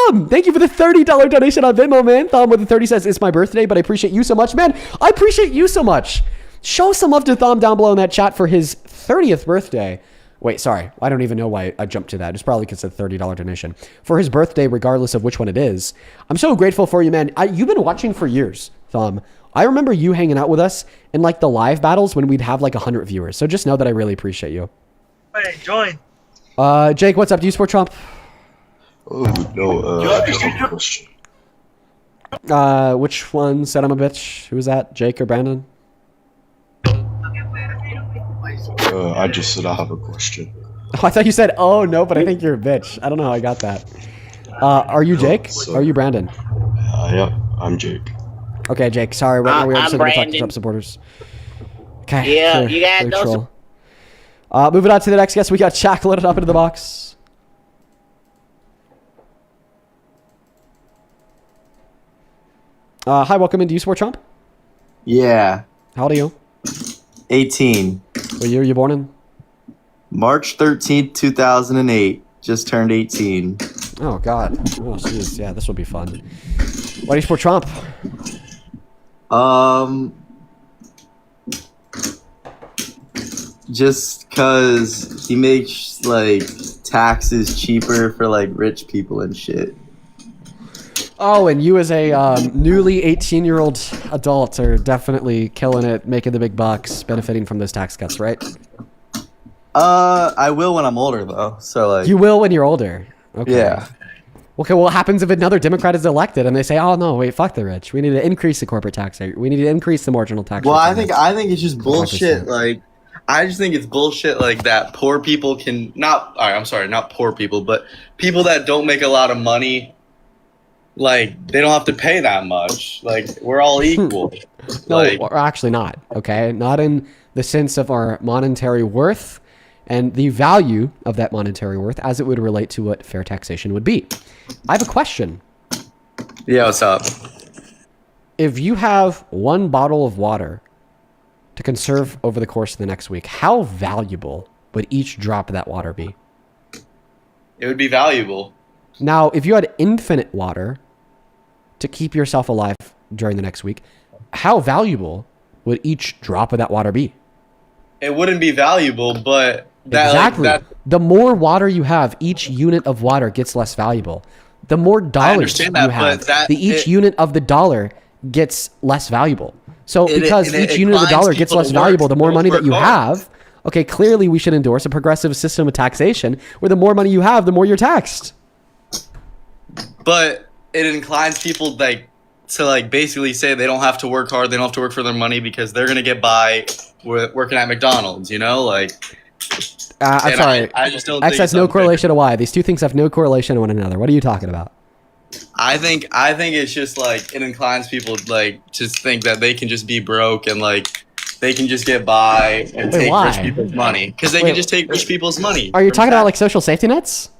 Thumb, thank you for the $30 donation on Venmo, man. Thumb with the 30 says, it's my birthday, but I appreciate you so much, man. I appreciate you so much. Show some love to Thumb down below in that chat for his 30th birthday. Wait, sorry. I don't even know why I jumped to that. It's probably because of the $30 donation. For his birthday, regardless of which one it is. I'm so grateful for you, man. You've been watching for years, Thumb. I remember you hanging out with us in like the live battles when we'd have like 100 viewers. So just know that I really appreciate you. Hey, join. Jake, what's up? Do you support Trump? Oh, no, I have a question. Which one said I'm a bitch? Who was that? Jake or Brandon? I just said I have a question. Oh, I thought you said, oh, no, but I think you're a bitch. I don't know how I got that. Are you Jake? Or are you Brandon? Yeah, I'm Jake. Okay, Jake. Sorry, right now we are just going to talk to Trump supporters. Okay. Yeah, sure. you got those. Moving on to the next guest, we got Shaq loaded up into the box. Hi, welcome in. Do you support Trump? Yeah. How old are you? 18. What year were you born in? March 13th, 2008. Just turned 18. Oh, God. Oh, jeez. Yeah, this will be fun. Why do you support Trump? Just because he makes, like, taxes cheaper for, like, rich people and shit. Oh, and you as a newly 18-year-old adult are definitely killing it, making the big bucks, benefiting from those tax cuts, right? I will when I'm older, though. So, like... You will when you're older. Okay. Yeah. Okay, well, what happens if another Democrat is elected and they say, oh, no, wait, fuck the rich. We need to increase the corporate tax rate. We need to increase the marginal tax rate. Well, I think it's just bullshit, 5%. like... I just think it's bullshit like that poor people can... Not poor people, but people that don't make a lot of money... Like, they don't have to pay that much. Like, we're all equal. No, like, we're actually not, okay? Not in the sense of our monetary worth and the value of that monetary worth as it would relate to what fair taxation would be. I have a question. yeah, what's up? If you have one bottle of water to conserve over the course of the next week, how valuable would each drop of that water be? It would be valuable. Now, if you had infinite water to keep yourself alive during the next week, how valuable would each drop of that water be? It wouldn't be valuable, but... Exactly. The more water you have, each unit of water gets less valuable. The more dollars you have, each unit of the dollar gets less valuable. So because each unit of the dollar gets less valuable, the more money that you have, okay, clearly we should endorse a progressive system of taxation where the more money you have, the more you're taxed. But it inclines people to basically say they don't have to work hard, they don't have to work for their money because they're gonna get by working at McDonald's, you know, like. I'm sorry. I just don't. X has no correlation to Y. These two things have no correlation to one another. What are you talking about? I think it's just like it inclines people to think that they can just be broke and they can just get by and take rich people's money because they can just take rich people's money. Are you talking about like social safety nets?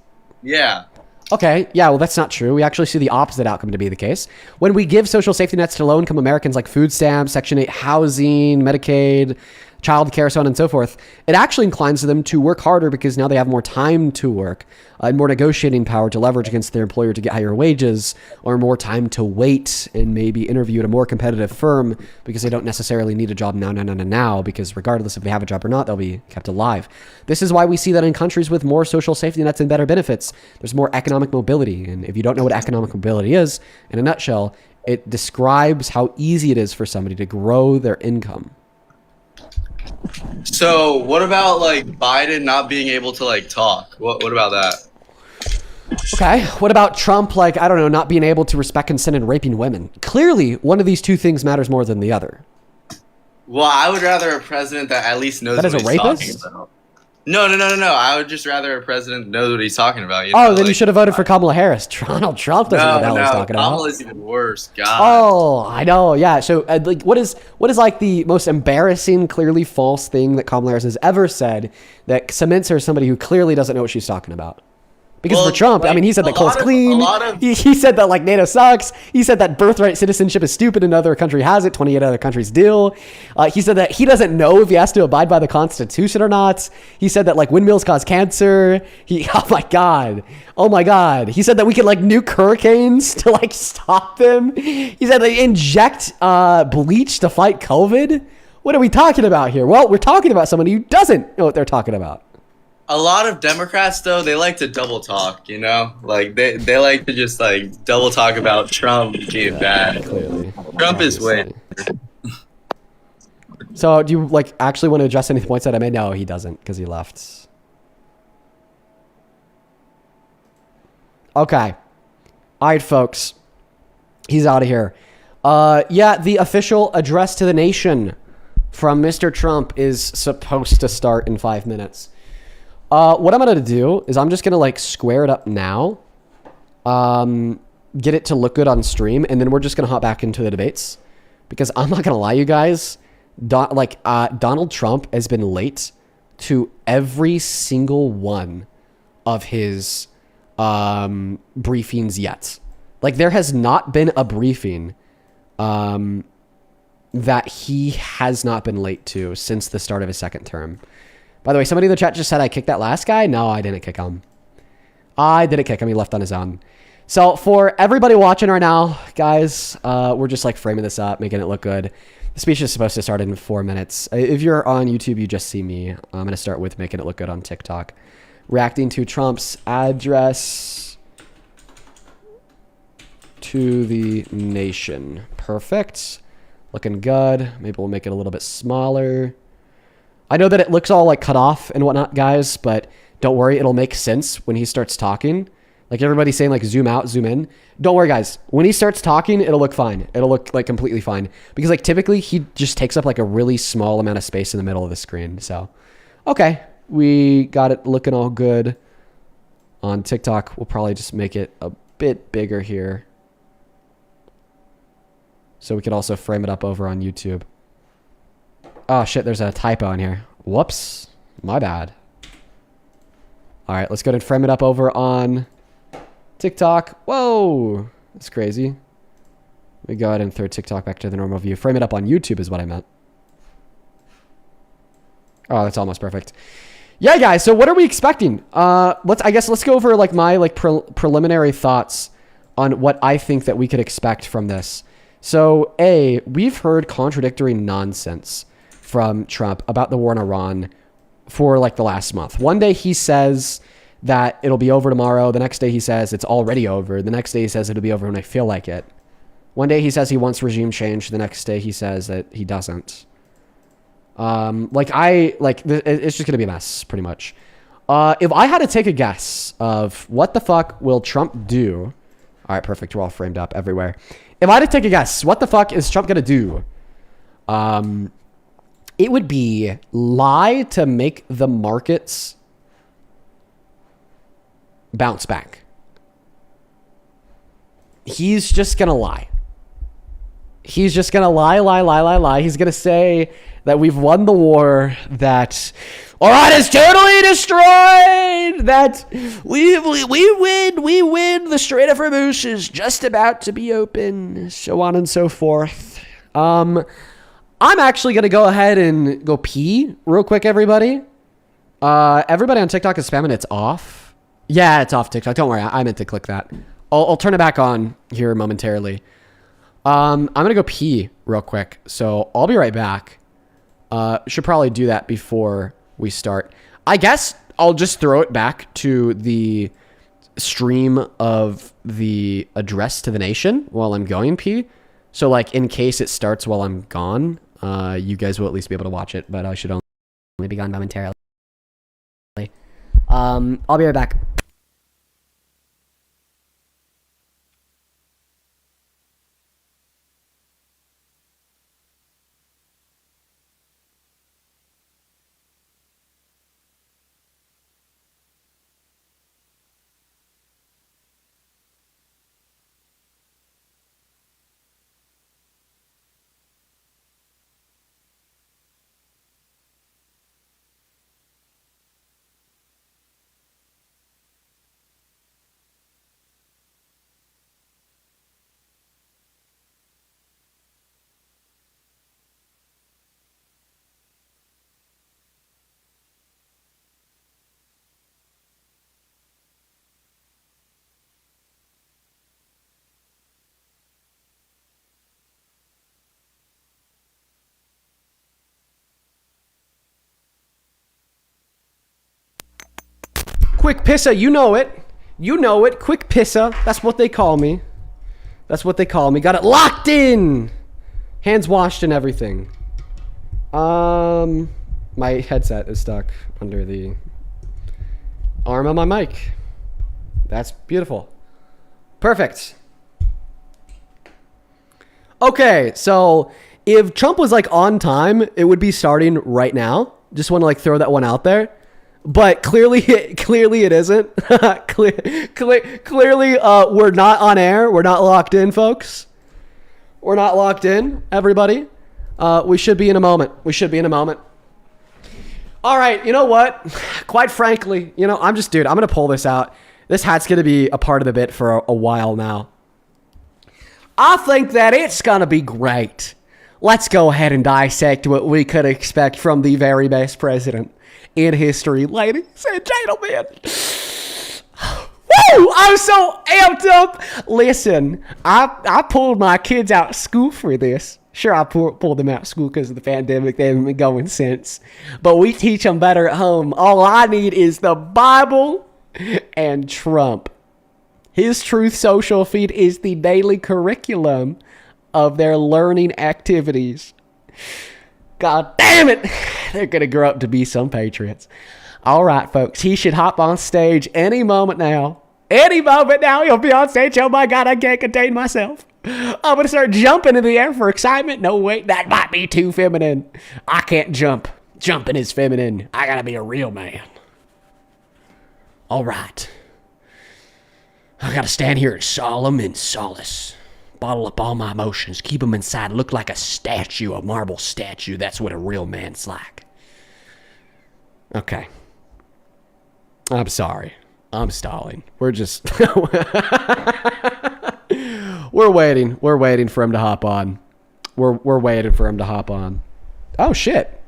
Yeah. Okay, yeah, well, that's not true. We actually see the opposite outcome to be the case. When we give social safety nets to low-income Americans like food stamps, Section 8 housing, Medicaid, child care, so on and so forth, it actually inclines them to work harder because now they have more time to work and more negotiating power to leverage against their employer to get higher wages, or more time to wait and maybe interview at a more competitive firm because they don't necessarily need a job now, because regardless if they have a job or not, they'll be kept alive. This is why we see that in countries with more social safety nets and better benefits, there's more economic mobility. And if you don't know what economic mobility is, in a nutshell, it describes how easy it is for somebody to grow their income. So what about Biden not being able to talk? What about that? Okay, what about Trump, I don't know, not being able to respect consent and raping women? Clearly, one of these two things matters more than the other. Well, I would rather a president that at least knows what he's talking about. No. I would just rather a president know what he's talking about. You know? Then you should have voted for Kamala Harris. Donald Trump doesn't know what the hell he's talking about. Kamala's even worse. God. Oh, I know. Yeah. So, what is the most embarrassing, clearly false thing that Kamala Harris has ever said that cements her as somebody who clearly doesn't know what she's talking about? Because Well, for Trump, I like, mean, he said that a coal's lot of- clean. a lot of- He said that like NATO sucks. He said that birthright citizenship is stupid. Another country has it. 28 other countries do. He said that he doesn't know if he has to abide by the Constitution or not. He said that like windmills cause cancer. Oh my God. He said that we could like nuke hurricanes to like stop them. He said they inject bleach to fight COVID. What are we talking about here? Well, we're talking about somebody who doesn't know what they're talking about. A lot of Democrats, though, they like to double talk, you know? Like, they like to just, like, double talk about Trump being bad. Clearly. Trump is way. So, do you, like, actually want to address any points that I made? No, he doesn't, because he left. Okay. All right, folks. He's out of here. Yeah, the official address to the nation from Mr. Trump is supposed to start in 5 minutes. What I'm going to do is I'm just going to like square it up now, get it to look good on stream, and then we're just going to hop back into the debates because I'm not going to lie, you guys, Donald Trump has been late to every single one of his briefings yet. Like there has not been a briefing that he has not been late to since the start of his second term. By the way, somebody in the chat just said I kicked that last guy. No, I didn't kick him. I didn't kick him. He left on his own. So for everybody watching right now, guys, we're just like framing this up, making it look good. The speech is supposed to start in 4 minutes. If you're on YouTube, you just see me. I'm going to start with making it look good on TikTok. Reacting to Trump's address to the nation. Perfect. Looking good. Maybe we'll make it a little bit smaller. I know that it looks all like cut off and whatnot, guys, but don't worry. It'll make sense when he starts talking. Like everybody's saying, like zoom out, zoom in. Don't worry, guys. When he starts talking, it'll look fine. It'll look like completely fine. Because like typically he just takes up like a really small amount of space in the middle of the screen. So, okay. We got it looking all good on TikTok. We'll probably just make it a bit bigger here. So we could also frame it up over on YouTube. Oh shit, there's a typo in here. Whoops. My bad. All right, let's go ahead and frame it up over on TikTok. Whoa, that's crazy. We go ahead and throw TikTok back to the normal view. Frame it up on YouTube is what I meant. Oh, that's almost perfect. Yeah, guys. So what are we expecting? Let's go over like my like preliminary thoughts on what I think that we could expect from this. So we've heard contradictory nonsense from Trump about the war in Iran for like the last month. One day he says that it'll be over tomorrow. The next day he says it's already over. The next day he says it'll be over when I feel like it. One day he says he wants regime change. The next day he says that he doesn't. It's just going to be a mess pretty much. If I had to take a guess of what the fuck will Trump do? All right, perfect. We're all framed up everywhere. If I had to take a guess, what the fuck is Trump going to do? It would be lie to make the markets bounce back. He's just going to lie. He's just going to lie. He's going to say that we've won the war, that Iran is totally destroyed, that we win, the Strait of Hormuz is just about to be open, so on and so forth. I'm actually going to go ahead and go pee real quick, everybody. Everybody on TikTok is spamming it's off. Yeah, it's off TikTok. Don't worry. I meant to click that. I'll turn it back on here momentarily. I'm going to go pee real quick. So I'll be right back. Should probably do that before we start. I guess I'll just throw it back to the stream of the address to the nation while I'm going pee. So like in case it starts while I'm gone, you guys will at least be able to watch it, but I should only be gone momentarily. I'll be right back. Quick Pissa, you know it. You know it. Quick Pissa. That's what they call me. That's what they call me. Got it locked in. Hands washed and everything. My headset is stuck under the arm of my mic. That's beautiful. Perfect. Okay, so if Trump was like on time, it would be starting right now. Just want to like throw that one out there. But clearly it isn't. Clearly, we're not on air. We're not locked in, folks. We're not locked in, everybody. We should be in a moment. All right, you know what? Quite frankly, I'm going to pull this out. This hat's going to be a part of the bit for a while now. I think that it's going to be great. Let's go ahead and dissect what we could expect from the very best president in history, ladies and gentlemen. Woo! I'm so amped up. Listen, I pulled my kids out of school for this. Sure, I pulled them out of school because of the pandemic. They haven't been going since. But we teach them better at home. All I need is the Bible and Trump. His Truth Social feed is the daily curriculum of their learning activities. God damn it. They're going to grow up to be some patriots. All right, folks. He should hop on stage any moment now. Any moment now, he'll be on stage. Oh my God, I can't contain myself. I'm going to start jumping in the air for excitement. No, wait, that might be too feminine. I can't jump. Jumping is feminine. I got to be a real man. All right. I got to stand here solemn and solace. Bottle up all my emotions. Keep them inside. Look like a statue, a marble statue. That's what a real man's like. Okay. I'm sorry. I'm stalling. We're just... We're waiting. We're waiting for him to hop on. We're waiting for him to hop on. Oh, shit.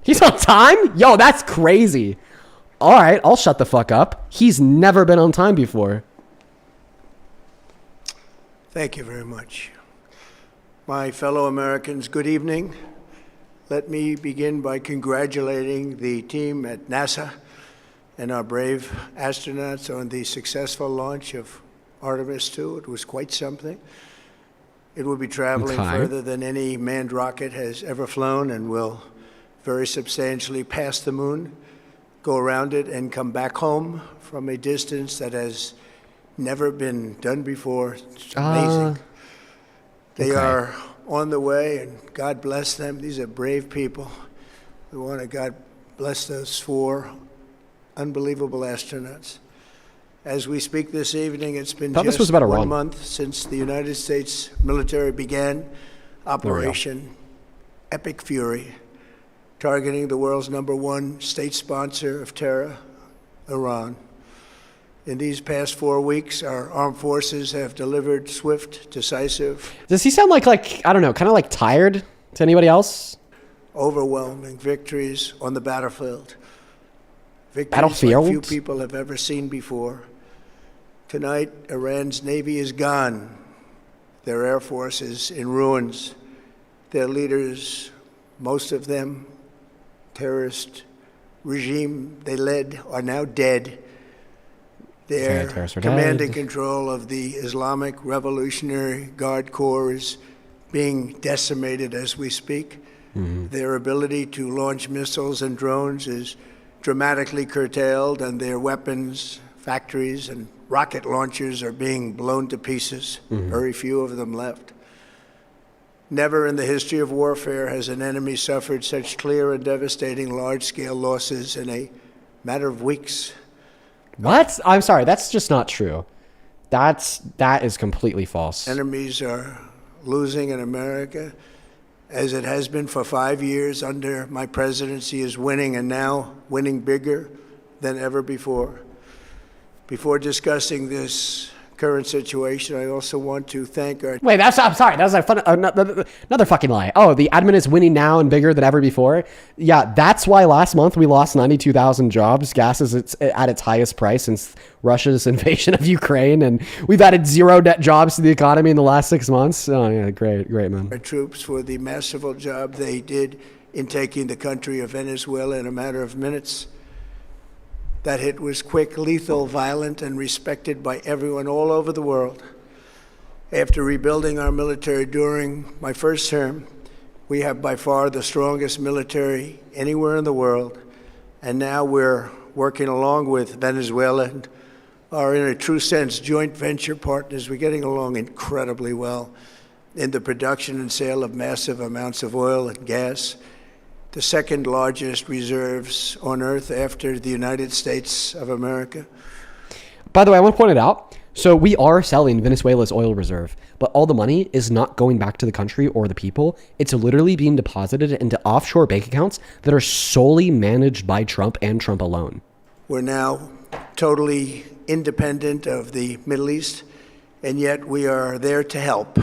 He's on time? Yo, that's crazy. All right, I'll shut the fuck up. He's never been on time before. Thank you very much. My fellow Americans, good evening. Let me begin by congratulating the team at NASA and our brave astronauts on the successful launch of Artemis 2. It was quite something. It will be traveling further than any manned rocket has ever flown and will very substantially pass the moon, go around it, and come back home from a distance that has never been done before. It's amazing. They are on the way, and God bless them. These are brave people. We want to God bless those 4 unbelievable astronauts. As we speak this evening, it's been just 1 month since the United States military began Operation Epic Fury, targeting the world's #1 state sponsor of terror, Iran. In these past 4 weeks, our armed forces have delivered swift, decisive... Does he sound like I don't know, kind of like tired to anybody else? ...overwhelming victories on the battlefield. Victories like few people have ever seen before. Tonight, Iran's Navy is gone. Their Air Force is in ruins. Their leaders, most of them, terrorist regime they led, are now dead. Their command and control of the Islamic Revolutionary Guard Corps is being decimated as we speak. Mm-hmm. Their ability to launch missiles and drones is dramatically curtailed, and their weapons, factories, and rocket launchers are being blown to pieces. Mm-hmm. Very few of them left. Never in the history of warfare has an enemy suffered such clear and devastating large-scale losses in a matter of weeks. What? I'm sorry, that's just not true. That is completely false. Enemies are losing in America, as it has been for 5 years under my presidency, is winning, and now winning bigger than ever before. Before discussing this current situation, I also want to thank our... Wait, I'm sorry. That was another fucking lie. Oh, the admin is winning now and bigger than ever before. Yeah, that's why last month we lost 92,000 jobs. Gas is at its highest price since Russia's invasion of Ukraine, and we've added 0 net jobs to the economy in the last 6 months. Oh, yeah, great, man. Our troops for the masterful job they did in taking the country of Venezuela in a matter of minutes. That hit was quick, lethal, violent, and respected by everyone all over the world. After rebuilding our military during my first term, we have by far the strongest military anywhere in the world. And now we're working along with Venezuela and are, in a true sense, joint venture partners. We're getting along incredibly well in the production and sale of massive amounts of oil and gas, the second largest reserves on Earth after the United States of America. By the way, I want to point it out. So we are selling Venezuela's oil reserve, but all the money is not going back to the country or the people. It's literally being deposited into offshore bank accounts that are solely managed by Trump and Trump alone. We're now totally independent of the Middle East, and yet we are there to help.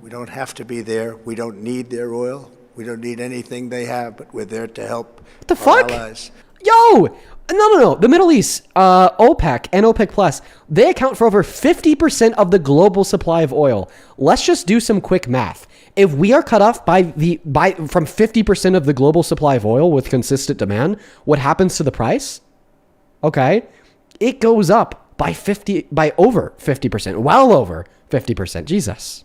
We don't have to be there. We don't need their oil. We don't need anything they have, but we're there to help What the our fuck? allies. Yo! No. The Middle East, OPEC and OPEC Plus, they account for over 50% of the global supply of oil. Let's just do some quick math. If we are cut off from 50% of the global supply of oil with consistent demand, what happens to the price? Okay, it goes up by over 50%, well over 50%. Jesus.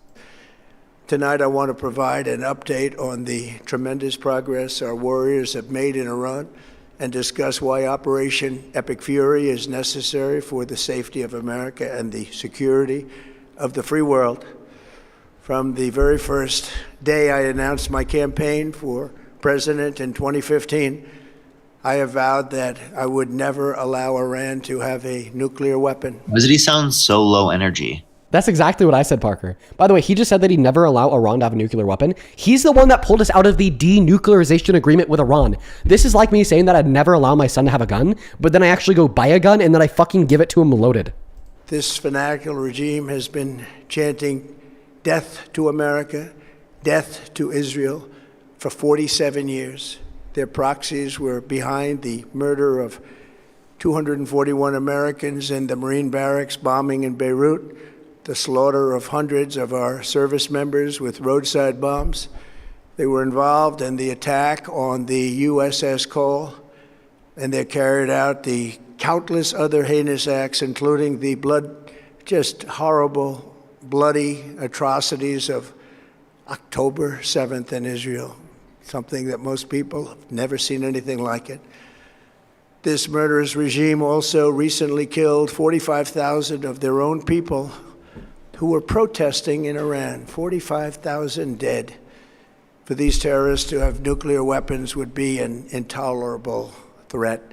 Tonight, I want to provide an update on the tremendous progress our warriors have made in Iran and discuss why Operation Epic Fury is necessary for the safety of America and the security of the free world. From the very first day I announced my campaign for president in 2015, I have vowed that I would never allow Iran to have a nuclear weapon. Why does he sound so low energy? That's exactly what I said, Parker. By the way, he just said that he'd never allow Iran to have a nuclear weapon. He's the one that pulled us out of the denuclearization agreement with Iran. This is like me saying that I'd never allow my son to have a gun, but then I actually go buy a gun and then I fucking give it to him loaded. This fanatical regime has been chanting death to America, death to Israel for 47 years. Their proxies were behind the murder of 241 Americans in the Marine barracks bombing in Beirut, the slaughter of hundreds of our service members with roadside bombs. They were involved in the attack on the USS Cole, and they carried out the countless other heinous acts, including the just horrible, bloody atrocities of October 7th in Israel, something that most people have never seen anything like it. This murderous regime also recently killed 45,000 of their own people who were protesting in Iran. 45,000 dead. For these terrorists to have nuclear weapons would be an intolerable threat.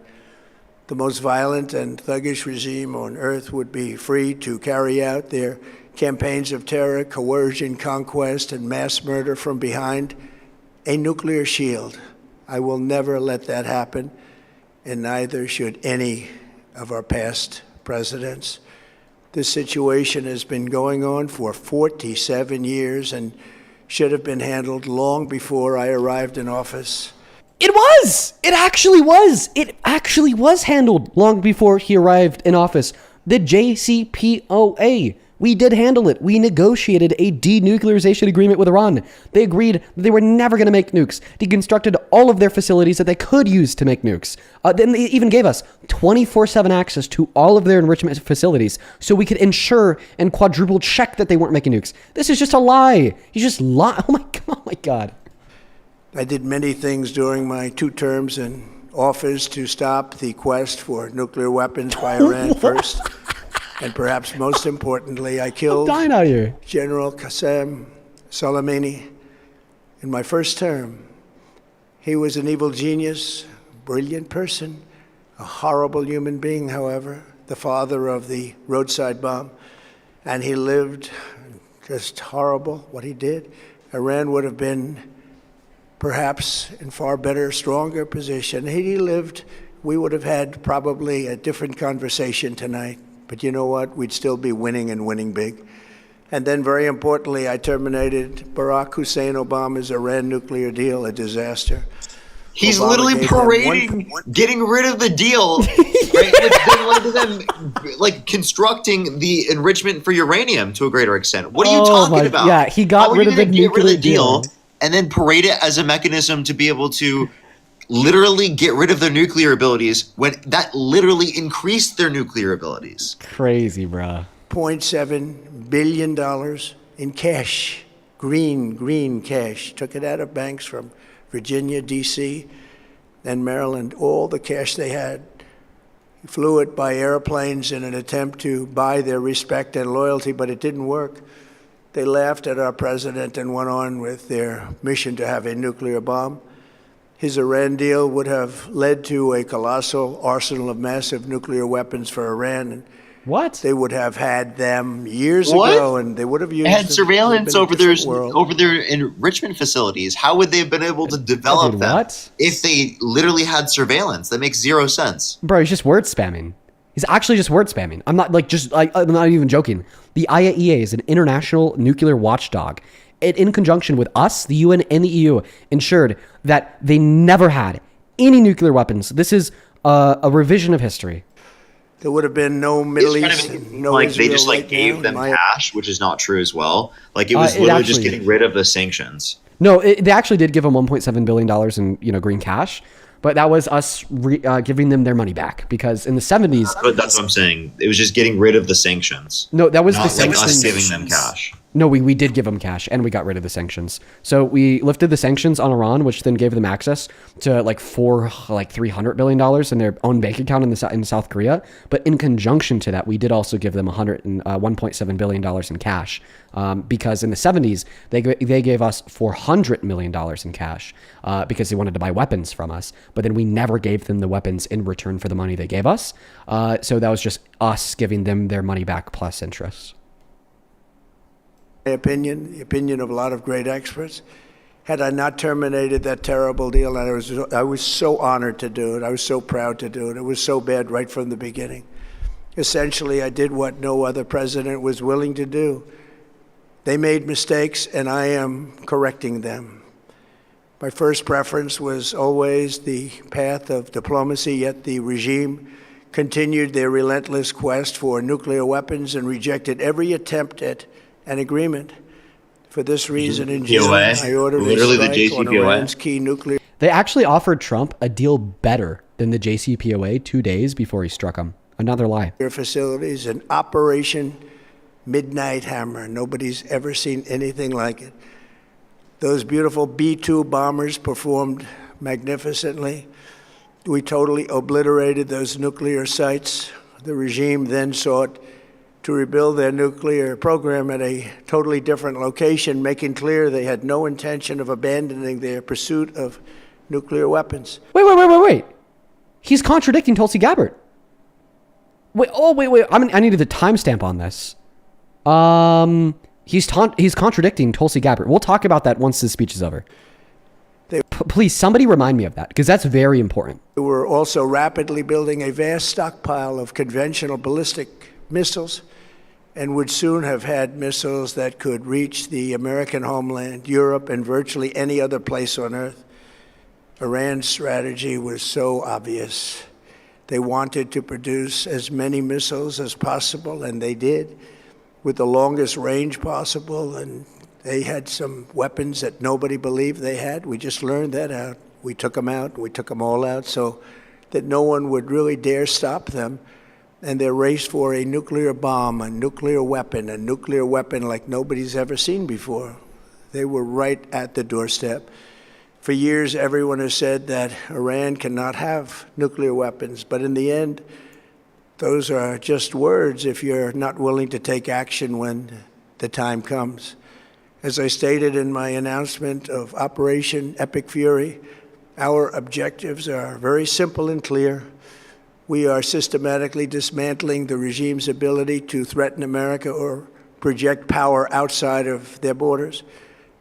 The most violent and thuggish regime on earth would be free to carry out their campaigns of terror, coercion, conquest, and mass murder from behind a nuclear shield. I will never let that happen, and neither should any of our past presidents. This situation has been going on for 47 years and should have been handled long before I arrived in office. It was! It actually was! It actually was handled long before he arrived in office. The JCPOA. We did handle it. We negotiated a denuclearization agreement with Iran. They agreed that they were never going to make nukes. Deconstructed all of their facilities that they could use to make nukes. Then they even gave us 24/7 access to all of their enrichment facilities so we could ensure and quadruple check that they weren't making nukes. This is just a lie. He's just lying. Oh my God. I did many things during my 2 terms in office to stop the quest for nuclear weapons by Iran first. And perhaps most importantly, I killed I'm dying out here. General Qasem Soleimani in my first term. He was an evil genius, brilliant person, a horrible human being, however, the father of the roadside bomb. And he lived just horrible what he did. Iran would have been perhaps in far better, stronger position. Had he lived, we would have had probably a different conversation tonight. But you know what? We'd still be winning and winning big. And then, very importantly, I terminated Barack Hussein Obama's Iran nuclear deal, a disaster. He's Obama literally gave them parading getting rid of the deal, right? Like constructing the enrichment for uranium to a greater extent. What are you talking about? Yeah, he got How are rid you of the gonna get rid nuclear of the deal and then parade it as a mechanism to be able to literally get rid of their nuclear abilities when that literally increased their nuclear abilities. Crazy, bruh. $0.7 billion in cash, green cash. Took it out of banks from Virginia, D.C., and Maryland, all the cash they had. Flew it by airplanes in an attempt to buy their respect and loyalty, but it didn't work. They laughed at our president and went on with their mission to have a nuclear bomb. His Iran deal would have led to a colossal arsenal of massive nuclear weapons for Iran. And What? they would have had them years ago, and they would have used They had them. surveillance It would have been over a different world. their enrichment facilities. How would they have been able to develop Dude, them what? if they literally had surveillance? That makes zero sense. Bro, he's just word spamming. He's actually just word spamming. I'm not I'm not even joking. The IAEA is an international nuclear watchdog. It, in conjunction with us, the UN and the EU, ensured that they never had any nuclear weapons. This is a revision of history. There would have been no Middle It's East, kind of no like Israel they just like right gave now, them in my cash, which is not true as well. Like it was It literally just actually- getting rid of the sanctions. No, they actually did give them $1.7 billion in green cash, but that was us giving them their money back because in the 70s. But that's what I'm saying. It was just getting rid of the sanctions. No, that was Not the like us sanctions. giving them cash. No, we did give them cash and we got rid of the sanctions. So we lifted the sanctions on Iran, which then gave them access to $300 billion in their own bank account in South Korea. But in conjunction to that, we did also give them $1.7 billion in cash because in the 70s they gave us $400 million in cash because they wanted to buy weapons from us. But then we never gave them the weapons in return for the money they gave us. So that was just us giving them their money back plus interest. opinion, the opinion of a lot of great experts, had I not terminated that terrible deal, and I was so honored to do it. I was so proud to do it. It was so bad right from the beginning. Essentially, I did what no other president was willing to do. They made mistakes, and I am correcting them. My first preference was always the path of diplomacy, yet the regime continued their relentless quest for nuclear weapons and rejected every attempt at an agreement. For this reason, in June, I ordered Literally the a strike on JCPOA. Iran's key nuclear They actually offered Trump a deal better than the JCPOA 2 days before he struck him. Another lie. facilities, an Operation Midnight Hammer. Nobody's ever seen anything like it. Those beautiful B-2 bombers performed magnificently. We totally obliterated those nuclear sites. The regime then sought to rebuild their nuclear program at a totally different location, making clear they had no intention of abandoning their pursuit of nuclear weapons. Wait. He's contradicting Tulsi Gabbard. Wait. I needed the timestamp on this. He's contradicting Tulsi Gabbard. We'll talk about that once this speech is over. Please, somebody remind me of that, because that's very important. We were also rapidly building a vast stockpile of conventional ballistic missiles and would soon have had missiles that could reach the American homeland, Europe, and virtually any other place on Earth. Iran's strategy was so obvious. They wanted to produce as many missiles as possible, and they did, with the longest range possible, and they had some weapons that nobody believed they had. We just learned that out. We took them out. We took them all out so that no one would really dare stop them. And their race for a nuclear bomb, a nuclear weapon like nobody's ever seen before. They were right at the doorstep. For years, everyone has said that Iran cannot have nuclear weapons. But in the end, those are just words if you're not willing to take action when the time comes. As I stated in my announcement of Operation Epic Fury, our objectives are very simple and clear. We are systematically dismantling the regime's ability to threaten America or project power outside of their borders.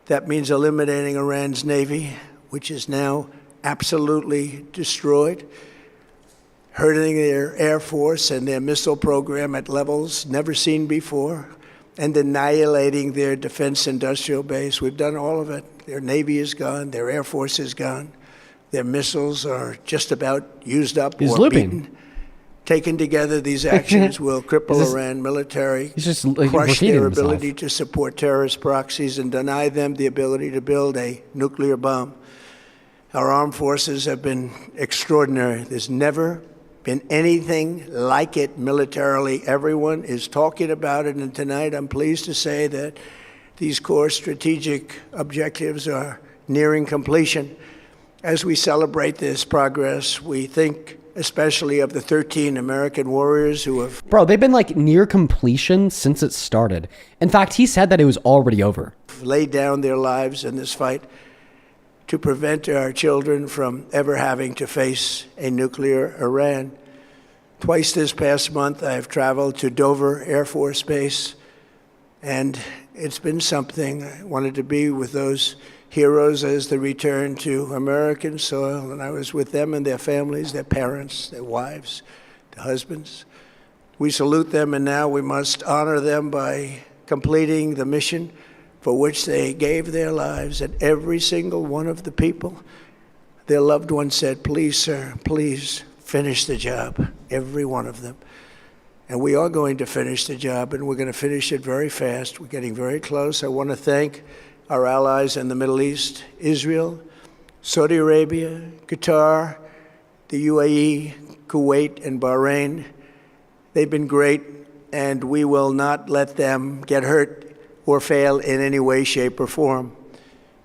That means eliminating Iran's Navy, which is now absolutely destroyed, hurting their Air Force and their missile program at levels never seen before, and annihilating their defense industrial base. We've done all of it. Their Navy is gone. Their Air Force is gone. Their missiles are just about used up He's or looping. beaten. Taken together, these actions will cripple Iran military, He's just crush repeating their himself. ability to support terrorist proxies, and deny them the ability to build a nuclear bomb. Our armed forces have been extraordinary. There's never been anything like it militarily. Everyone is talking about it, and tonight I'm pleased to say that these core strategic objectives are nearing completion. As we celebrate this progress, we think especially of the 13 American warriors who have... Bro, they've been like near completion since it started. In fact, he said that it was already over. ...laid down their lives in this fight to prevent our children from ever having to face a nuclear Iran. Twice this past month, I've traveled to Dover Air Force Base, and it's been something. I wanted to be with those heroes as they return to American soil, and I was with them and their families, their parents, their wives, their husbands. We salute them, and now we must honor them by completing the mission for which they gave their lives. And every single one of the people, their loved ones said, "Please, sir, please finish the job," every one of them. And we are going to finish the job, and we're going to finish it very fast. We're getting very close. I want to thank our allies in the Middle East, Israel, Saudi Arabia, Qatar, the UAE, Kuwait, and Bahrain. They've been great, and we will not let them get hurt or fail in any way, shape, or form.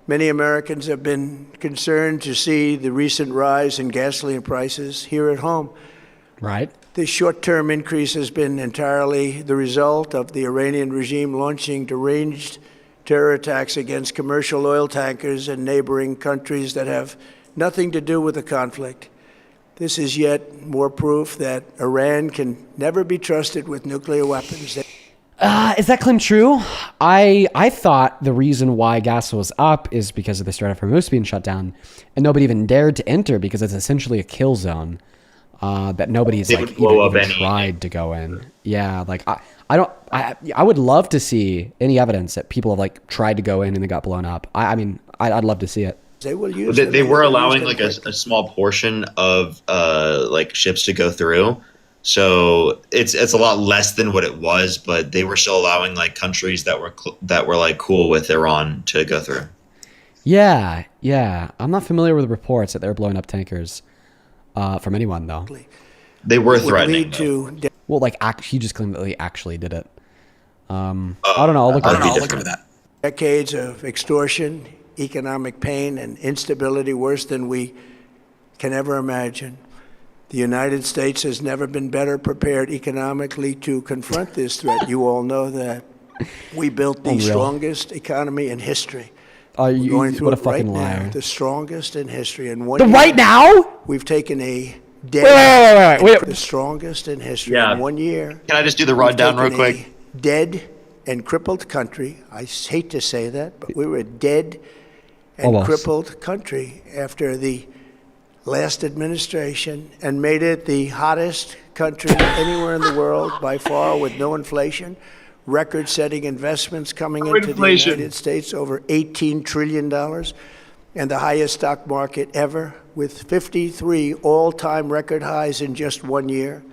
Many Americans have been concerned to see the recent rise in gasoline prices here at home. Right. This short-term increase has been entirely the result of the Iranian regime launching deranged terror attacks against commercial oil tankers in neighboring countries that have nothing to do with the conflict. This is yet more proof that Iran can never be trusted with nuclear weapons. Is that claim true? I thought the reason why gas was up is because of the Strait of Hormuz being shut down, and nobody even dared to enter because it's essentially a kill zone that nobody's They like would blow even up any- tried to go in. Yeah, like I would love to see any evidence that people have like tried to go in and they got blown up. I mean, I'd love to see it. They will use They, them. they were will use allowing them like quickly. a small portion of like ships to go through, so it's a lot less than what it was, but they were still allowing like countries that were like cool with Iran to go through. Yeah. I'm not familiar with reports that they're blowing up tankers from anyone though. They were Would threatening. lead though. to Well, like he just claimed that they actually did it. I don't know. I'll look into that. decades of extortion, economic pain, and instability worse than we can ever imagine. The United States has never been better prepared economically to confront this threat. You all know that. We built the Unreal. strongest economy in history. What We're going through a it right fucking liar. now. The strongest in history. And one The year, right now? we've taken a dead, the strongest in history. Yeah. In 1 year, Can I just do the we've rundown real taken quick? a dead and crippled country. I hate to say that, but we were a dead and Almost. crippled country after the last administration, and made it the hottest country anywhere in the world by far, with no inflation, record-setting investments coming into the United States, over $18 trillion, and the highest stock market ever, with 53 all-time record highs in just 1 year.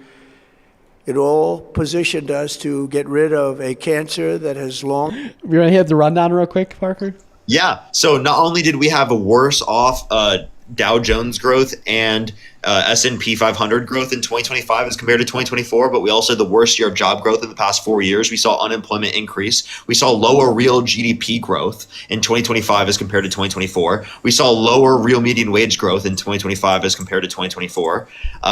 It all positioned us to get rid of a cancer that has long... You want to hit the rundown real quick, Parker? Yeah. So not only did we have a worse off Dow Jones growth and S&P 500 growth in 2025 as compared to 2024, but we also had the worst year of job growth in the past 4 years. We saw unemployment increase. We saw lower real GDP growth in 2025 as compared to 2024. We saw lower real median wage growth in 2025 as compared to 2024.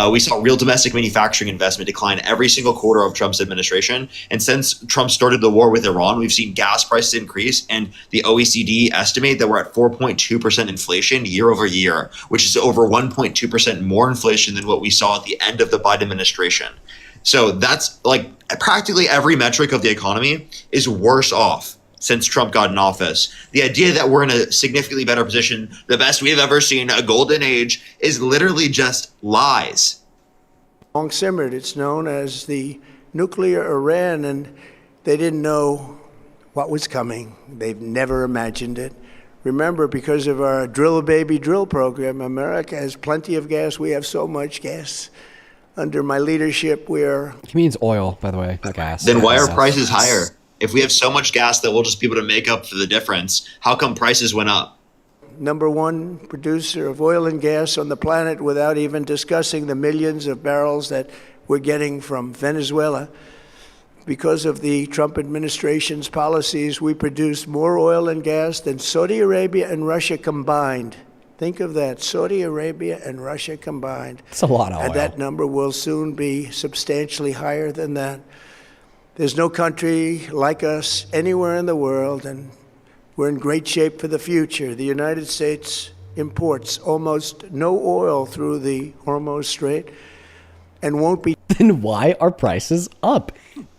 We saw real domestic manufacturing investment decline every single quarter of Trump's administration. And since Trump started the war with Iran, we've seen gas prices increase, and the OECD estimate that we're at 4.2% inflation year over year, which is over 1.2% more inflation than what we saw at the end of the Biden administration. So that's like practically every metric of the economy is worse off since Trump got in office. The idea that we're in a significantly better position, the best we've ever seen, a golden age, is literally just lies. long simmered. It's known as the nuclear Iran, and they didn't know what was coming. They've never imagined it. Remember, because of our Drill Baby Drill program, America has plenty of gas. We have so much gas. Under my leadership, we're... He means oil, by the way, not gas. Then why are Gas. prices higher? If we have so much gas that we'll just be able to make up for the difference, how come prices went up? number one producer of oil and gas on the planet without even discussing the millions of barrels that we're getting from Venezuela. Because of the Trump administration's policies, we produce more oil and gas than Saudi Arabia and Russia combined. Think of that, Saudi Arabia and Russia combined. It's a lot of oil. And that number will soon be substantially higher than that. There's no country like us anywhere in the world, and we're in great shape for the future. The United States imports almost no oil through the Hormuz Strait and won't be. Then why are prices up?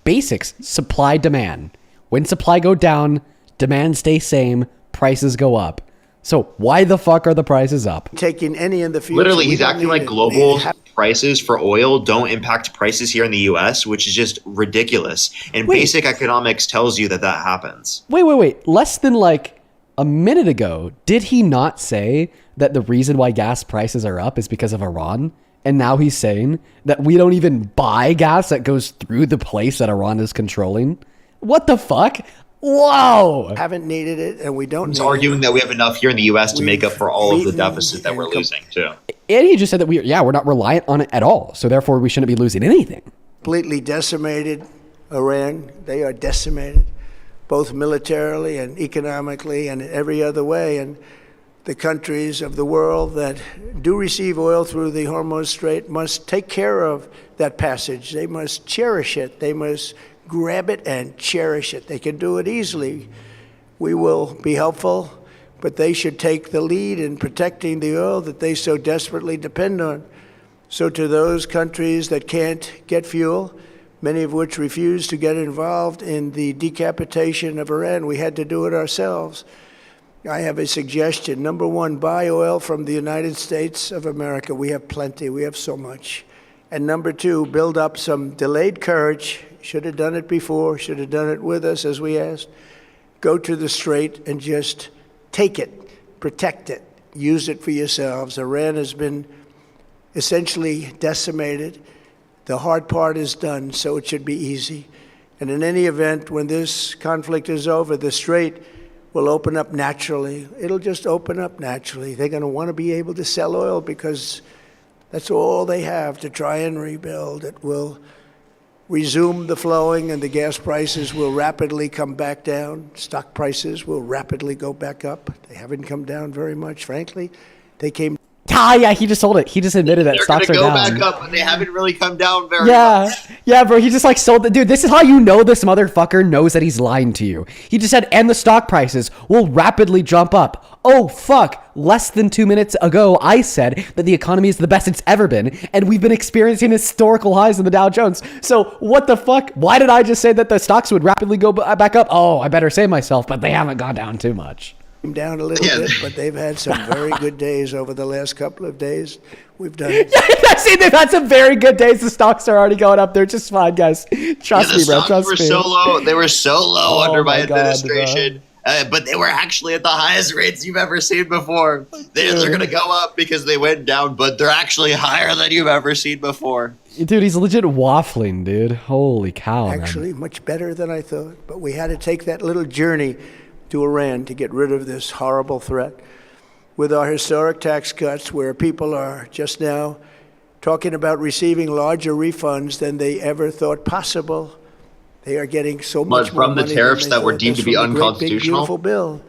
Basics, supply, demand. When supply go down, demand stays same, prices go up. So why the fuck are the prices up? Taking any in the future. Literally, We he's don't acting need like it. global prices for oil don't impact prices here in the U.S., which is just ridiculous. And Wait. basic economics tells you that that happens. Wait. Less than like a minute ago, did he not say that the reason why gas prices are up is because of Iran? And now he's saying that we don't even buy gas that goes through the place that Iran is controlling? What the fuck? Whoa! Haven't needed it, and we don't He's need arguing that we have enough here in the U.S. to make up for all of the We've deficit that we're beaten losing, too. And he just said that we're not reliant on it at all. So therefore we shouldn't be losing anything. completely decimated Iran. They are decimated, both militarily and economically and every other way. And the countries of the world that do receive oil through the Hormuz Strait must take care of that passage. They must cherish it. They must grab it and cherish it. They can do it easily. We will be helpful, but they should take the lead in protecting the oil that they so desperately depend on. So to those countries that can't get fuel, many of which refuse to get involved in the decapitation of Iran, we had to do it ourselves. I have a suggestion. Number one, buy oil from the United States of America. We have plenty. We have so much. And number two, build up some delayed courage. Should have done it before. Should have done it with us, as we asked. Go to the strait and just take it, protect it, use it for yourselves. Iran has been essentially decimated. The hard part is done, so it should be easy. And in any event, when this conflict is over, the strait will open up naturally. It'll just open up naturally. They're going to want to be able to sell oil because that's all they have to try and rebuild. It will resume the flowing, and the gas prices will rapidly come back down. Stock prices will rapidly go back up. They haven't come down very much, frankly. They came. Yeah, he just sold it. He just admitted that They're stocks are going to down. go back up, but they haven't really come down very much. Yeah, bro. He just like sold it. Dude, this is how you know this motherfucker knows that he's lying to you. He just said, and the stock prices will rapidly jump up. Oh, fuck. Less than 2 minutes ago, I said that the economy is the best it's ever been, and we've been experiencing historical highs in the Dow Jones. So what the fuck? Why did I just say that the stocks would rapidly go back up? Oh, I better save myself, but they haven't gone down too much. Down a little bit, but they've had some very good days over the last couple of days. We've done it. I see they've had some very good days. The stocks are already going up. They're just fine, guys. Trust me, bro. Trust were me. so low. They were so low under my God, administration. But they were actually at the highest rates you've ever seen before. They're going to go up because they went down, but they're actually higher than you've ever seen before. Dude, he's legit waffling, dude. Holy cow, Actually, man. much better than I thought. But we had to take that little journey to Iran to get rid of this horrible threat. With our historic tax cuts, where people are just now talking about receiving larger refunds than they ever thought possible. They are getting so much more from the money tariffs than they that were thought. deemed That's to be from the great, big, unconstitutional? beautiful bill.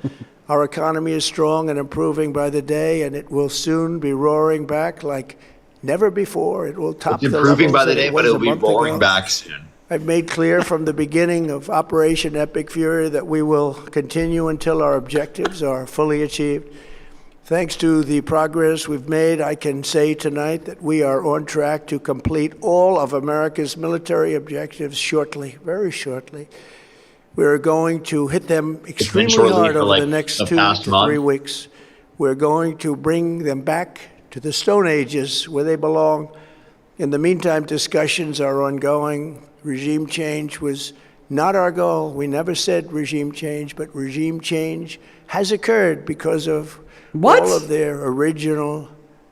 Our economy is strong and improving by the day, and it will soon be roaring back like never before. It will top It's the improving levels by the that day, it but was it'll a be month roaring ago. back soon. I've made clear from the beginning of Operation Epic Fury that we will continue until our objectives are fully achieved. Thanks to the progress we've made, I can say tonight that we are on track to complete all of America's military objectives shortly, very shortly. We're going to hit them extremely shortly hard for, over like, the next the 2 past to month. 3 weeks. We're going to bring them back to the Stone Ages where they belong. In the meantime, discussions are ongoing. Regime change was not our goal. We never said regime change, but regime change has occurred because of What? all of their original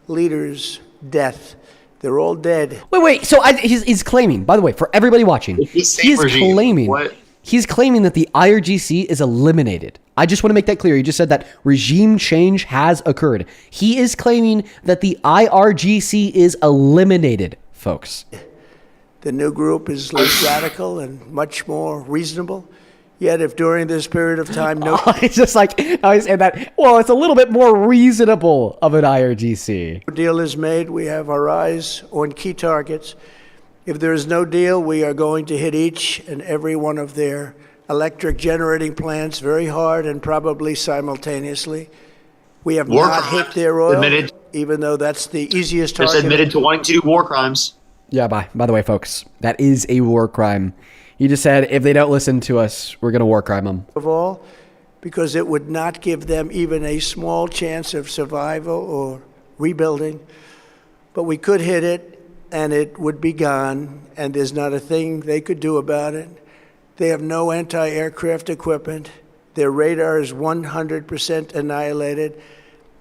leaders' death. They're all dead. Wait. So he's claiming, by the way, for everybody watching, It's the same he is regime. claiming. What? He's claiming that the IRGC is eliminated. I just want to make that clear. He just said that regime change has occurred. He is claiming that the IRGC is eliminated, folks. The new group is less radical and much more reasonable. Yet if during this period of time It's just like, I said that, well, it's a little bit more reasonable of an IRGC. deal is made, we have our eyes on key targets. If there is no deal, we are going to hit each and every one of their electric generating plants very hard and probably simultaneously. We have War not crimes hit their oil, admitted. even though that's the easiest Just target. admitted to wanting to do war crimes. Yeah, by the way, folks, that is a war crime. He just said, if they don't listen to us, we're going to war crime them. Of all, because it would not give them even a small chance of survival or rebuilding. But we could hit it, and it would be gone, and there's not a thing they could do about it. They have no anti-aircraft equipment. Their radar is 100% annihilated.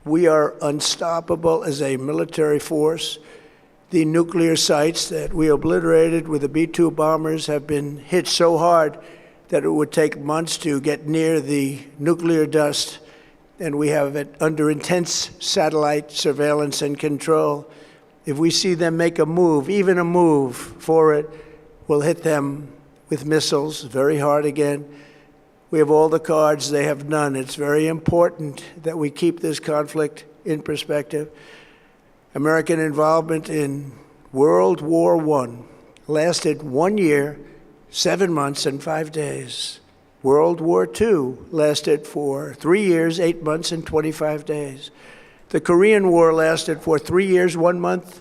We are unstoppable as a military force. The nuclear sites that we obliterated with the B-2 bombers have been hit so hard that it would take months to get near the nuclear dust, and we have it under intense satellite surveillance and control. If we see them make a move, even a move for it, we'll hit them with missiles very hard again. We have all the cards, they have none. It's very important that we keep this conflict in perspective. American involvement in World War I lasted 1 year, 7 months, and 5 days. World War II lasted for 3 years, 8 months, and 25 days. The Korean War lasted for 3 years, 1 month,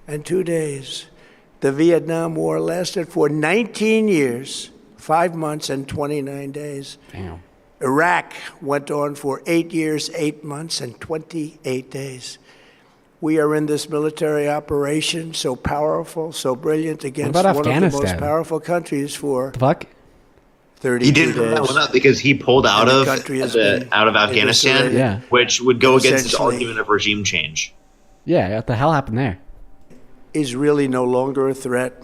and 2 days. The Vietnam War lasted for 19 years, 5 months, and 29 days. Damn. Iraq went on for 8 years, 8 months, and 28 days. We are in this military operation, so powerful, so brilliant, against about one of the Afghanistan? most powerful countries for The fuck? 32 He didn't days. put that one up because he pulled out And the of country has been Afghanistan, eviscerated. Yeah. which would go against his Essentially- argument of regime change. Yeah, what the hell happened there? Is really no longer a threat.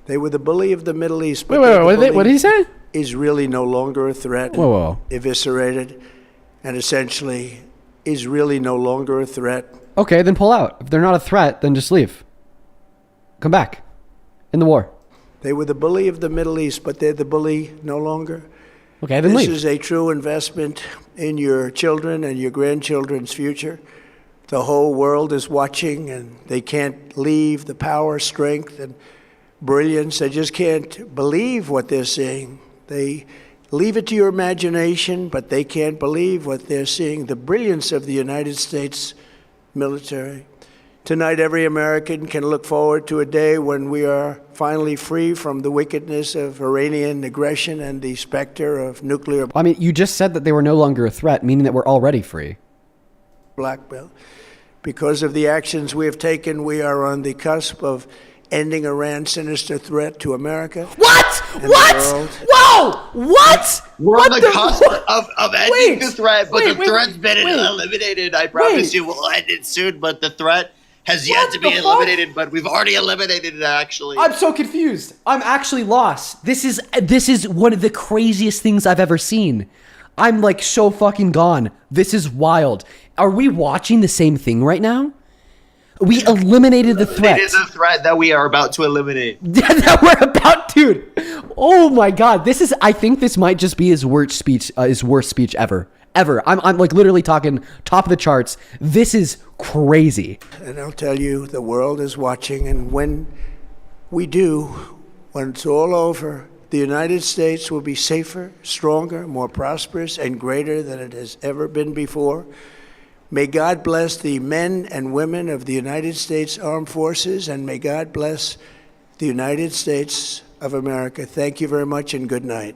They were the bully of the Middle East. but Wait, they're the what did he bully say? Is really no longer a threat. Whoa. Eviscerated, and essentially is really no longer a threat. Okay, then pull out. If they're not a threat, then just leave. Come back. In the war. They were the bully of the Middle East, but they're the bully no longer. Okay, then This leave. is a true investment in your children and your grandchildren's future. The whole world is watching, and they can't leave the power, strength, and brilliance. They just can't believe what they're seeing. They leave it to your imagination, but they can't believe what they're seeing. The brilliance of the United States military. Tonight, every American can look forward to a day when we are finally free from the wickedness of Iranian aggression and the specter of nuclear I mean, you just said that they were no longer a threat, meaning that we're already free. blackmail. Because of the actions we have taken, we are on the cusp of ending Iran's sinister threat to America. What? And the What? world. Whoa! What? We're What on the cusp of ending Wait, the threat, but wait, the wait, threat's been wait. eliminated. I promise Wait. you we'll end it soon, but the threat has yet What to be the fuck? eliminated, but we've already eliminated it, actually. I'm so confused. I'm actually lost. This is one of the craziest things I've ever seen. I'm like so fucking gone. This is wild. Are we watching the same thing right now? We eliminated the threat. It is a threat that we are about to eliminate. That we're about, dude. Oh my god, this is. I think this might just be his worst speech ever. I'm like literally talking top of the charts. This is crazy. And I'll tell you, the world is watching, and when we do, when it's all over, the United States will be safer, stronger, more prosperous, and greater than it has ever been before. May God bless the men and women of the United States Armed Forces, and may God bless the United States of America. Thank you very much, and good night.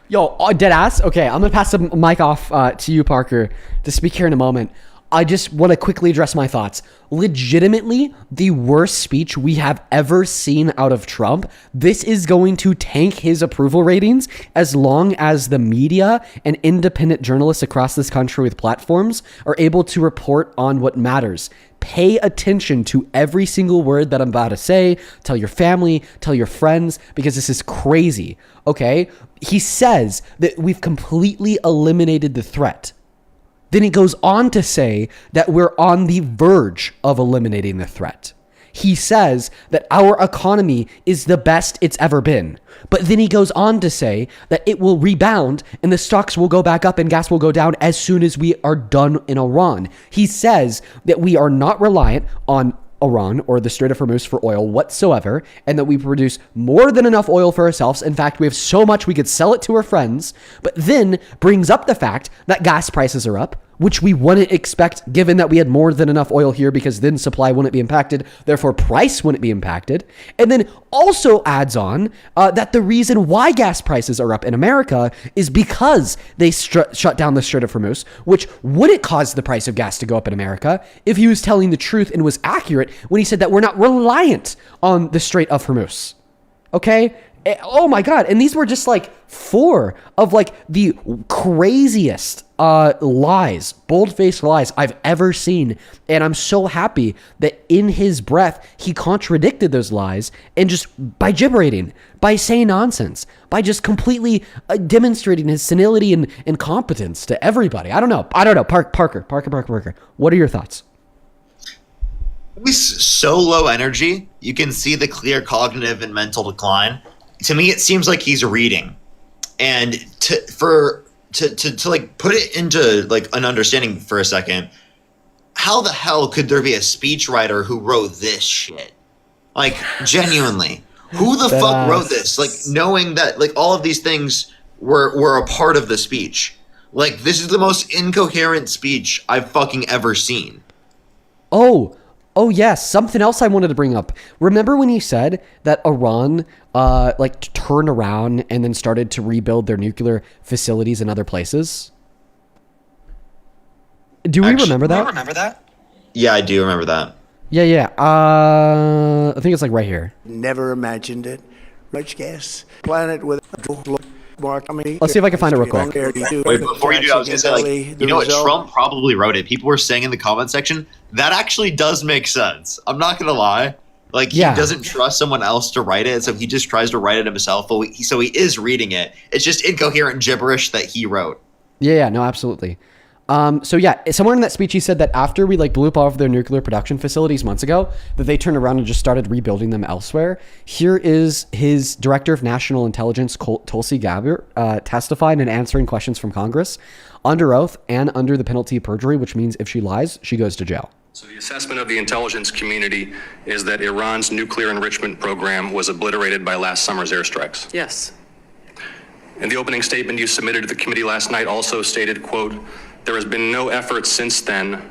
Yo, dead ass. Okay, I'm gonna pass the mic off to you, Parker, to speak here in a moment. I just want to quickly address my thoughts. Legitimately, the worst speech we have ever seen out of Trump. This is going to tank his approval ratings as long as the media and independent journalists across this country with platforms are able to report on what matters. Pay attention to every single word that I'm about to say. Tell your family, tell your friends, because this is crazy. Okay? He says that we've completely eliminated the threat. Then he goes on to say that we're on the verge of eliminating the threat. He says that our economy is the best it's ever been. But then he goes on to say that it will rebound and the stocks will go back up and gas will go down as soon as we are done in Iran. He says that we are not reliant on Iran or the Strait of Hormuz for oil whatsoever, and that we produce more than enough oil for ourselves. In fact, we have so much we could sell it to our friends, but then brings up the fact that gas prices are up, which we wouldn't expect given that we had more than enough oil here, because then supply wouldn't be impacted, therefore price wouldn't be impacted. And then also adds on that the reason why gas prices are up in America is because they shut down the Strait of Hormuz, which wouldn't cause the price of gas to go up in America if he was telling the truth and was accurate when he said that we're not reliant on the Strait of Hormuz. Okay? Oh my God. And these were just like 4 of like the craziest lies, bold-faced lies I've ever seen. And I'm so happy that in his breath, he contradicted those lies and just by gibberating, by saying nonsense, by just completely demonstrating his senility and competence to everybody. I don't know. Parker. What are your thoughts? He's so low energy, you can see the clear cognitive and mental decline. To me, it seems like he's reading, and to like put it into like an understanding for a second, how the hell could there be a speechwriter who wrote this shit? Like, genuinely, who the fuck wrote this? Like, knowing that like all of these things were a part of the speech. Like, this is the most incoherent speech I've fucking ever seen. Oh yes, something else I wanted to bring up. Remember when he said that Iran like turned around and then started to rebuild their nuclear facilities in other places? Do we remember that? Yeah, I do remember that. Yeah. I think it's like right here. Never imagined it. Rich gas planet with mark. Let's see if I can find it real quick. Wait, before you do, I was gonna say, like, you know what? Trump probably wrote it. People were saying in the comment section that actually does make sense. I'm not gonna lie. Like, he doesn't trust someone else to write it, so he just tries to write it himself. But so he is reading it. It's just incoherent gibberish that he wrote. Yeah, no, absolutely. So yeah, somewhere in that speech, he said that after we like blew up all of their nuclear production facilities months ago, that they turned around and just started rebuilding them elsewhere. Here is his director of national intelligence, Tulsi Gabbard, testifying and answering questions from Congress under oath and under the penalty of perjury, which means if she lies, she goes to jail. So the assessment of the intelligence community is that Iran's nuclear enrichment program was obliterated by last summer's airstrikes. Yes. In the opening statement you submitted to the committee last night also stated, quote, "There has been no effort since then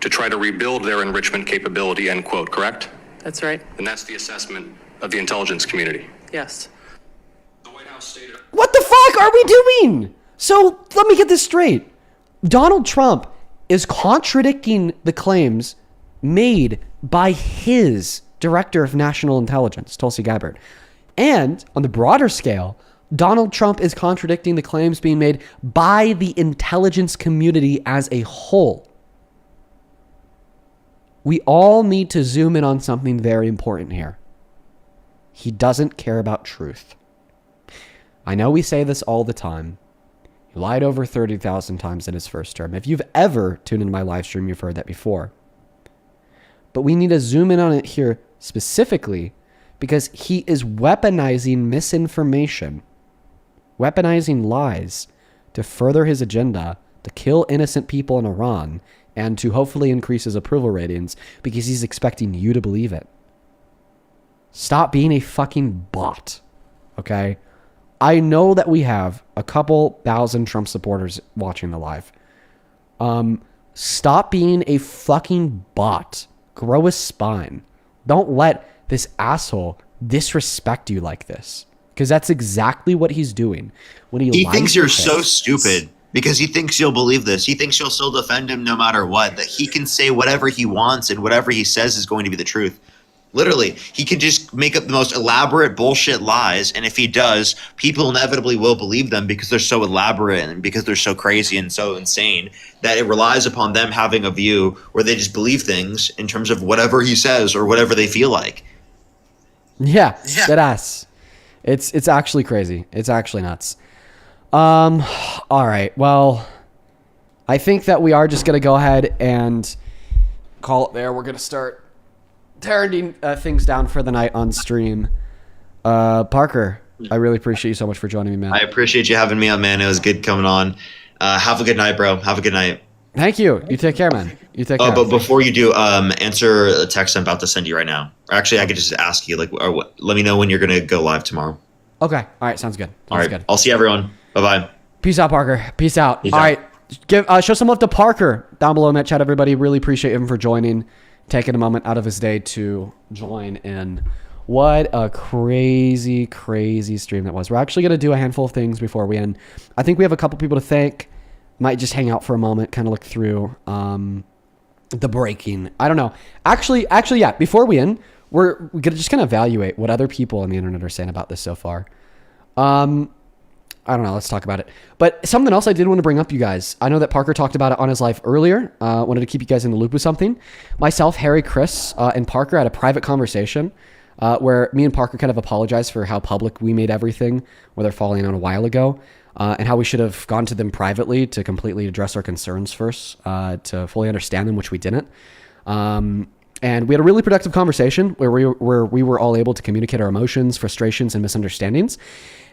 to try to rebuild their enrichment capability," end quote, correct? That's right. And that's the assessment of the intelligence community. Yes. The White House stated... What the fuck are we doing? So let me get this straight. Donald Trump is contradicting the claims made by his director of national intelligence, Tulsi Gabbard. And on the broader scale, Donald Trump is contradicting the claims being made by the intelligence community as a whole. We all need to zoom in on something very important here. He doesn't care about truth. I know we say this all the time. He lied over 30,000 times in his first term. If you've ever tuned into my live stream, you've heard that before. But we need to zoom in on it here specifically because he is weaponizing misinformation, weaponizing lies to further his agenda to kill innocent people in Iran and to hopefully increase his approval ratings because he's expecting you to believe it. Stop being a fucking bot, okay? I know that we have a couple thousand Trump supporters watching the live. Stop being a fucking bot. Grow a spine. Don't let this asshole disrespect you like this. Because that's exactly what he's doing. When he thinks you're so stupid because he thinks you'll believe this. He thinks you'll still defend him no matter what, that he can say whatever he wants and whatever he says is going to be the truth. Literally, he can just make up the most elaborate bullshit lies, and if he does, people inevitably will believe them because they're so elaborate and because they're so crazy and so insane that it relies upon them having a view where they just believe things in terms of whatever he says or whatever they feel like. Yeah. That ass. It's actually crazy. It's actually nuts. All right. Well, I think that we are just going to go ahead and call it there. We're going to start tearing things down for the night on stream. Parker, I really appreciate you so much for joining me, man. I appreciate you having me on, man. It was good coming on. Have a good night, bro. Have a good night. Thank you. You take care, man. You take care. But before you do, answer a text I'm about to send you right now. Or actually, I could just ask you, let me know when you're going to go live tomorrow. Okay. All right. Sounds good. All right. Good. I'll see everyone. Bye-bye. Peace out, Parker. Peace out. All right. Show some love to Parker down below in that chat, everybody. Really appreciate him for joining, taking a moment out of his day to join in. What a crazy, crazy stream that was. We're actually going to do a handful of things before we end. I think we have a couple people to thank. Might just hang out for a moment, kind of look through the breaking. I don't know. Actually, yeah. Before we end, we're gonna just kind of evaluate what other people on the internet are saying about this so far. I don't know. Let's talk about it. But something else I did want to bring up, you guys. I know that Parker talked about it on his live earlier. Wanted to keep you guys in the loop with something. Myself, Harry, Chris, and Parker had a private conversation where me and Parker kind of apologized for how public we made everything, where they're falling on a while ago, and how we should have gone to them privately to completely address our concerns first, to fully understand them, which we didn't. And we had a really productive conversation where we were all able to communicate our emotions, frustrations, and misunderstandings.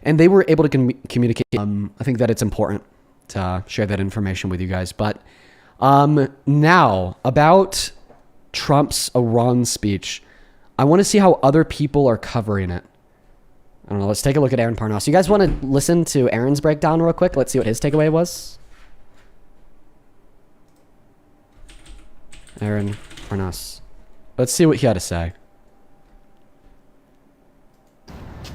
And they were able to communicate. I think that it's important to share that information with you guys. But now, about Trump's Iran speech, I want to see how other people are covering it. I don't know. Let's take a look at Aaron Parnas. You guys want to listen to Aaron's breakdown real quick? Let's see what his takeaway was. Aaron Parnas. Let's see what he had to say.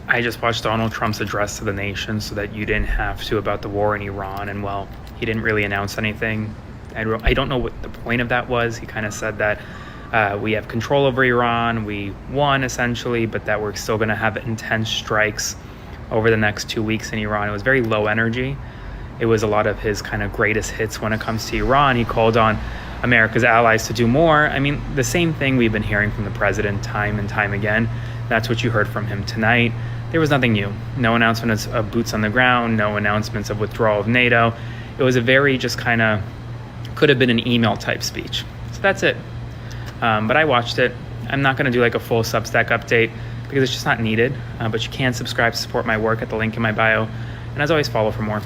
I just watched Donald Trump's address to the nation so that you didn't have to about the war in Iran. And well, he didn't really announce anything. I don't know what the point of that was. He kind of said that we have control over Iran. We won essentially, but that we're still going to have intense strikes over the next 2 weeks in Iran. It was very low energy. It was a lot of his kind of greatest hits when it comes to Iran. He called on America's allies to do more. I mean, the same thing we've been hearing from the president time and time again. That's what you heard from him tonight. There was nothing new. No announcements of boots on the ground, no announcements of withdrawal of NATO. It was a very just kind of, could have been an email type speech. So that's it. But I watched it. I'm not going to do like a full Substack update because it's just not needed. But you can subscribe to support my work at the link in my bio. And as always, follow for more.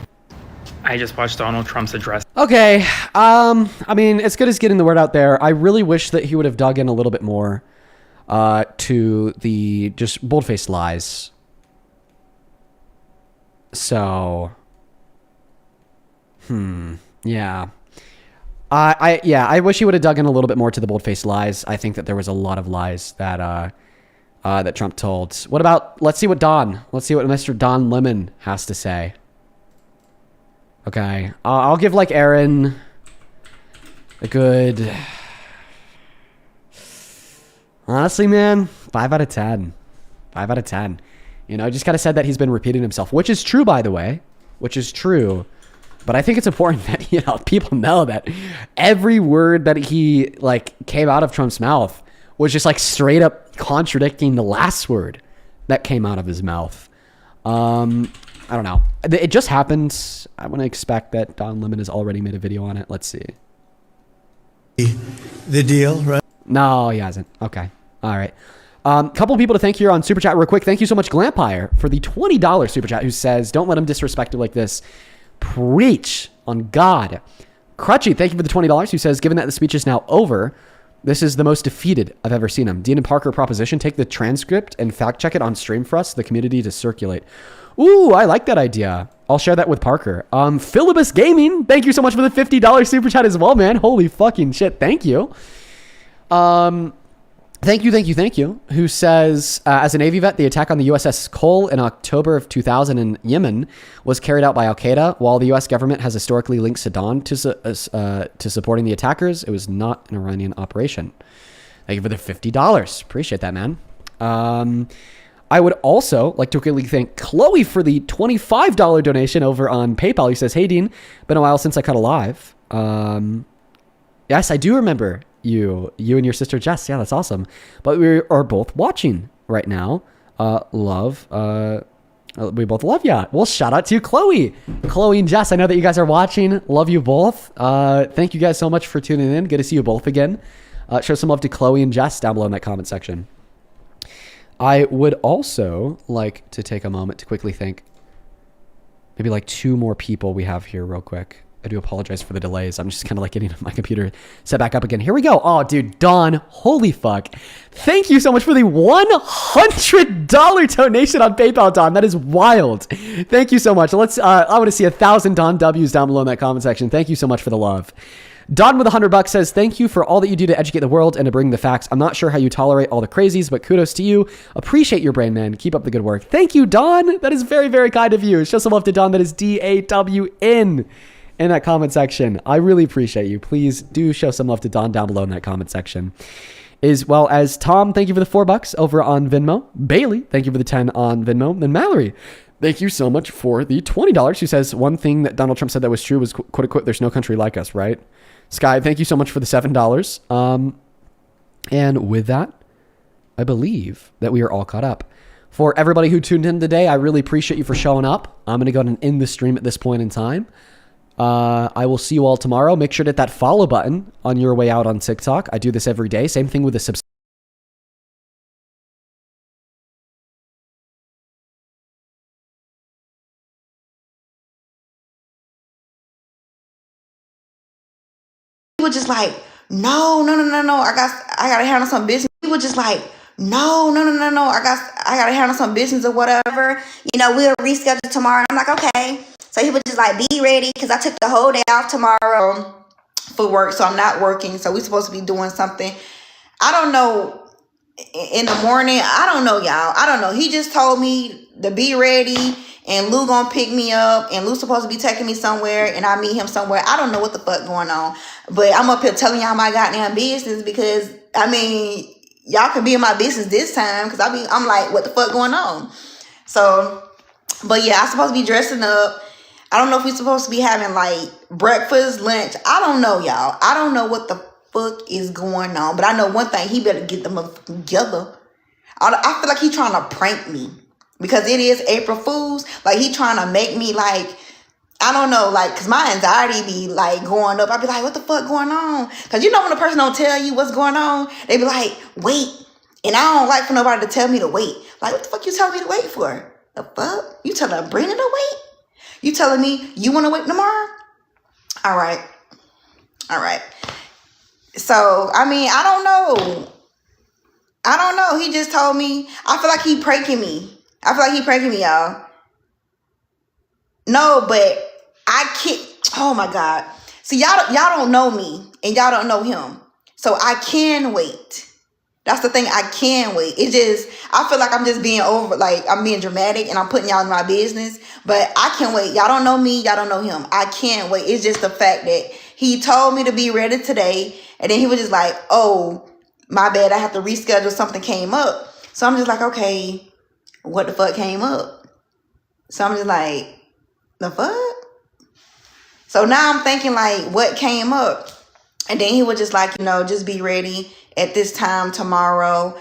I just watched Donald Trump's address. Okay. I mean, as good as getting the word out there, I really wish that he would have dug in a little bit more to the just bold-faced lies. So, yeah. I wish he would have dug in a little bit more to the bold-faced lies. I think that there was a lot of lies that that Trump told. What about, let's see what Mr. Don Lemon has to say. Okay. I'll give like Aaron a good, honestly, man, 5 out of 10. 5 out of 10. You know, I just kind of said that he's been repeating himself, which is true, by the way, which is true. But I think it's important that, you know, people know that every word that he like came out of Trump's mouth was just like straight up contradicting the last word that came out of his mouth. I don't know. It just happened. I want to expect that Don Lemon has already made a video on it. Let's see. The deal, right? No, he hasn't. Okay. All right. Couple people to thank here on Super Chat real quick. Thank you so much, Glampire, for the $20 Super Chat, who says, don't let him disrespect you like this. Preach on God. Crutchy, thank you for the $20, who says, given that the speech is now over, this is the most defeated I've ever seen him. Dean and Parker proposition, take the transcript and fact check it on stream for us, the community to circulate. Ooh, I like that idea. I'll share that with Parker. Philibus Gaming, thank you so much for the $50 Super Chat as well, man. Holy fucking shit. Thank you. Thank you. Who says, as a Navy vet, the attack on the USS Cole in October of 2000 in Yemen was carried out by Al Qaeda. While the U.S. government has historically links Saddam to supporting the attackers, it was not an Iranian operation. Thank you for the $50. Appreciate that, man. I would also like to quickly thank Chloe for the $25 donation over on PayPal. He says, "Hey, Dean, been a while since I cut a live." Yes, I do remember you and your sister Jess. Yeah, that's awesome. But we are both watching right now. We both love ya. Well, shout out to you, Chloe and Jess. I know that you guys are watching. Love you both. Thank you guys so much for tuning in. Good to see you both again. Show some love to Chloe and Jess down below in that comment section. I would also like to take a moment to quickly thank maybe like 2 more people we have here real quick. I do apologize for the delays. I'm just kind of like getting my computer set back up again. Here we go. Oh, dude, Don, holy fuck. Thank you so much for the $100 donation on PayPal, Don. That is wild. Thank you so much. I want to see 1,000 Don W's down below in that comment section. Thank you so much for the love. Don with $100 says, "Thank you for all that you do to educate the world and to bring the facts. I'm not sure how you tolerate all the crazies, but kudos to you. Appreciate your brain, man. Keep up the good work." Thank you, Don. That is very, very kind of you. Show some love to Don. That is DAWN in that comment section. I really appreciate you. Please do show some love to Don down below in that comment section. As well as Tom, thank you for the $4 over on Venmo. Bailey, thank you for the 10 on Venmo. And Mallory, thank you so much for the $20. Who says, "One thing that Donald Trump said that was true was, quote unquote, there's no country like us," right? Sky, thank you so much for the $7. And with that, I believe that we are all caught up. For everybody who tuned in today, I really appreciate you for showing up. I'm going to go ahead and end the stream at this point in time. I will see you all tomorrow. Make sure to hit that follow button on your way out on TikTok. I do this every day. Same thing with the subscribe. He was just like, no. I gotta handle some business. He was just like, no. I gotta handle some business or whatever. We'll reschedule tomorrow. And I'm like, okay. So he was just like, be ready, because I took the whole day off tomorrow for work, so I'm not working. So we're supposed to be doing something. I don't know. In the morning, I don't know, y'all. I don't know. He just told me to be ready, and Lou gonna pick me up, and Lou's supposed to be taking me somewhere, and I meet him somewhere. I don't know what the fuck going on, but I'm up here telling y'all my goddamn business, because y'all can be in my business this time, because I'm like, what the fuck going on? So, but yeah, I'm supposed to be dressing up. I don't know if we're supposed to be having like breakfast, lunch. I don't know, y'all. I don't know what the fuck is going on, but I know one thing: he better get them together. I feel like he trying to prank me, because it is April Fool's. Like, he trying to make me like, I don't know, like, because my anxiety be like going up. I be like, what the fuck going on? Because when a person don't tell you what's going on, they be like, wait. And I don't like for nobody to tell me to wait. Like, what the fuck you telling me to wait for? The fuck? You telling Brandon to wait? You telling me you want to wait tomorrow? All right. So, I don't know. He just told me. I feel like he pranking me. Y'all. No, but I can't. Oh, my God. See, y'all don't know me, and y'all don't know him. So, I can wait. That's the thing. I can wait. It just, I feel like I'm just being I'm being dramatic, and I'm putting y'all in my business. But I can wait. Y'all don't know me. Y'all don't know him. I can't wait. It's just the fact that he told me to be ready today. And then he was just like, oh, my bad. I have to reschedule. Something came up. So I'm just like, okay, what the fuck came up? So I'm just like, the fuck? So now I'm thinking like, what came up? And then he was just like, just be ready at this time tomorrow.